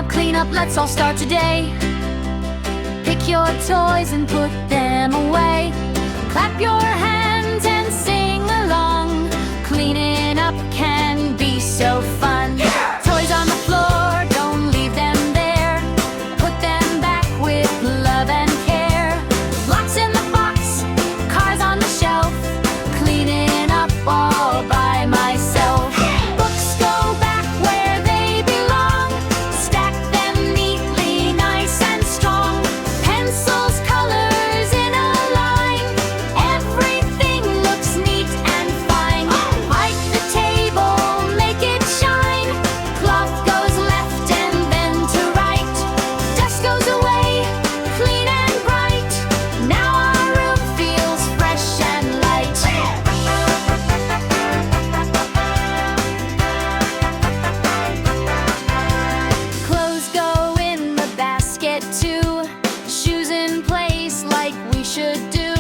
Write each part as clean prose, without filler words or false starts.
clean up, let's all start today. Pick your toys and put them away. Clap your hands and sing along. Cleaning up can be so fun. Yeah! Toys on the floor, don't leave them there. Put them back with love and care. Blocks in the box, cars on the shelf. Cleaning up all by myself. Books go back where they belong. Stack them neatly, nice and strong. Pencils, colors in a line. Everything looks neat and fine. Wipe the table, make it shine. Cloth goes left and then to right. Dust goes away, clean and bright. Now our room feels fresh and light. Clothes go in the basket too. Shoes in place like we should do.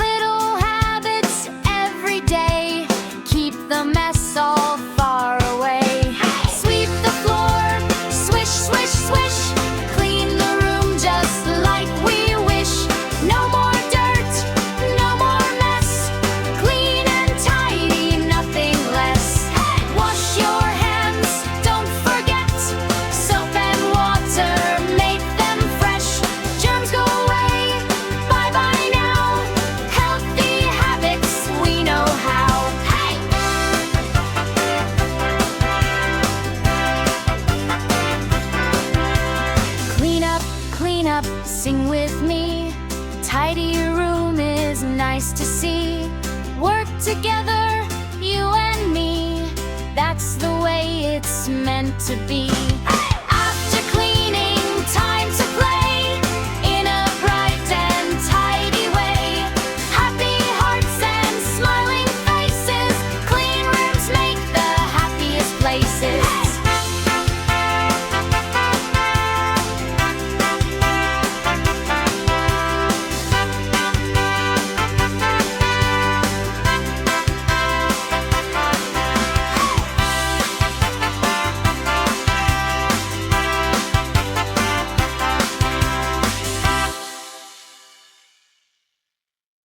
Little habits every day keep the mess all far away. Sweep the floor, swish, swish, swish. Clean the room just like we wish. No more dirt, no more mess. Clean and tidy, nothing less. Wash your hands, don't forget. Soap and water make them fresh. Germs go away, bye-bye now. Healthy habits, we know how. Hey! Clean up, sing with me. Tidy your room is nice to see. Work together, you and me. That's the way it's meant to be.